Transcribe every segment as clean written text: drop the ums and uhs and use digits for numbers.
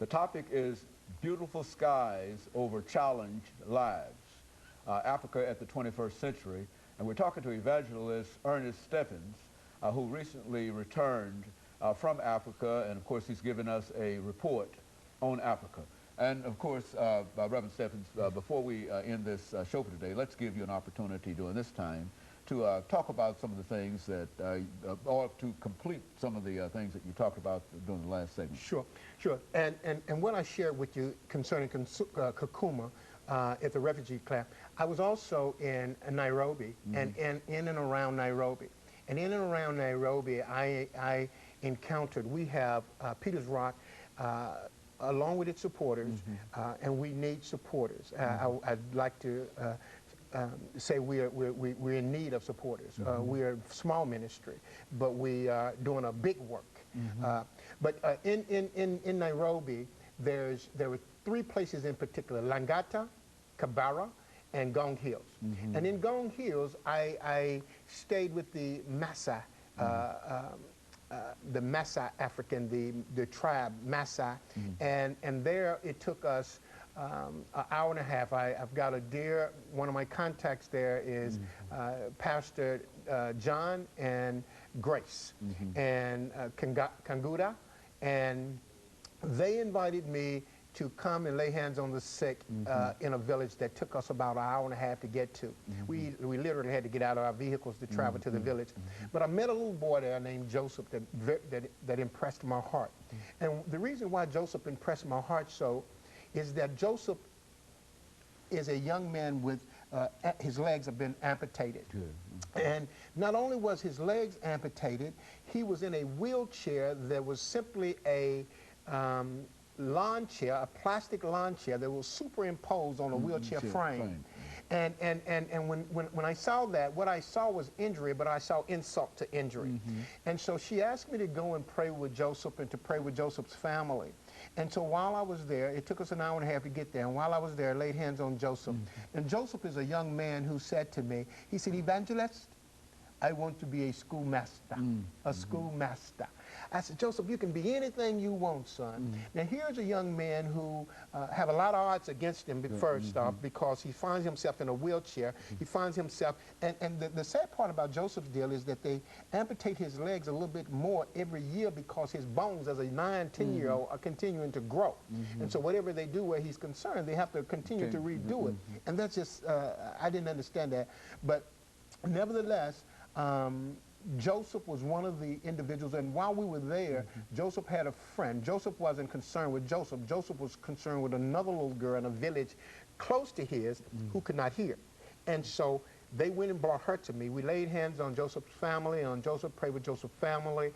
The topic is Beautiful Skies Over Challenged Lives, Africa at the 21st Century. And we're talking to evangelist EStephens3, who recently returned from Africa, and of course he's given us a report on Africa. And of course, Reverend Stephens, before we end this show for today, let's give you an opportunity during this time to talk about some of the things that, or to complete some of the things that you talked about during the last segment. Sure, sure. And what I shared with you concerning Kakuma at the refugee camp, I was also in Nairobi, and in and around Nairobi. And in and around Nairobi, I encountered, we have Peter's Rock, along with its supporters, and we need supporters. I'd like to say we're in need of supporters. We're a small ministry, but we are doing a big work. But in Nairobi, there were three places in particular: Langata, Kibera, and Gong Hills. And in Gong Hills, I stayed with the Massa, African, the tribe Massa, and there it took us an hour and a half. I've got a dear, one of my contacts there is Pastor John and Grace and Kanguda, and they invited me to come and lay hands on the sick in a village that took us about an hour and a half to get to. We literally had to get out of our vehicles to travel to the village. But I met a little boy there named Joseph that impressed my heart. And the reason why Joseph impressed my heart so is that Joseph is a young man with his legs have been amputated. And not only was his legs amputated, he was in a wheelchair that was simply a lawn chair, a plastic lawn chair that was superimposed on a wheelchair frame. And when I saw that, what I saw was injury, but I saw insult to injury. And so she asked me to go and pray with Joseph and to pray with Joseph's family. And so while I was there, it took us an hour and a half to get there, and while I was there, I laid hands on Joseph. And Joseph is a young man who said to me, he said, "Evangelist, I want to be a schoolmaster, a schoolmaster." I said, "Joseph, you can be anything you want, son." Now, here's a young man who have a lot of odds against him, first off, because he finds himself in a wheelchair. He finds himself, and the sad part about Joseph's deal is that they amputate his legs a little bit more every year because his bones as a 9, 10-year-old are continuing to grow. And so whatever they do where he's concerned, they have to continue to redo it. And that's just, I didn't understand that. But nevertheless, Joseph was one of the individuals, and while we were there, Joseph had a friend. Joseph wasn't concerned with Joseph. Joseph was concerned with another little girl in a village close to his who could not hear. And so they went and brought her to me. We laid hands on Joseph's family, on Joseph, prayed with Joseph's family.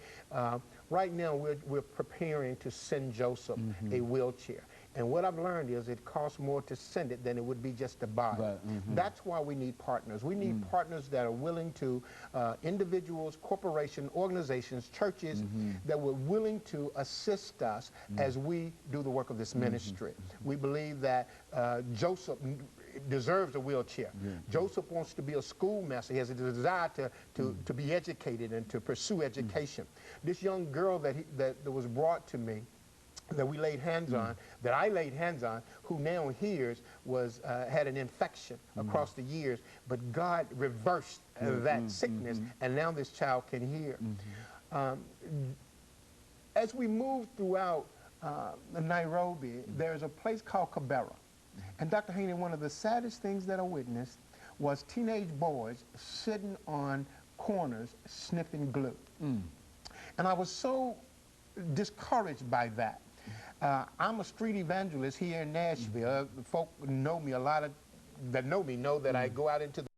Right now, we're preparing to send Joseph a wheelchair. And what I've learned is it costs more to send it than it would be just to buy it. That's why we need partners. We need partners that are willing to, individuals, corporations, organizations, churches, that were willing to assist us as we do the work of this ministry. We believe that Joseph deserves a wheelchair. Joseph wants to be a schoolmaster. He has a desire to be educated and to pursue education. This young girl that was brought to me, that we laid hands on, that I laid hands on, who now hears, had an infection across the years, but God reversed that sickness, and now this child can hear. As we move throughout Nairobi, there's a place called Kibera. And Dr. Haney, one of the saddest things that I witnessed was teenage boys sitting on corners sniffing glue. And I was so discouraged by that. I'm a street evangelist here in Nashville. Folk know me, a lot of that know me know that I go out into the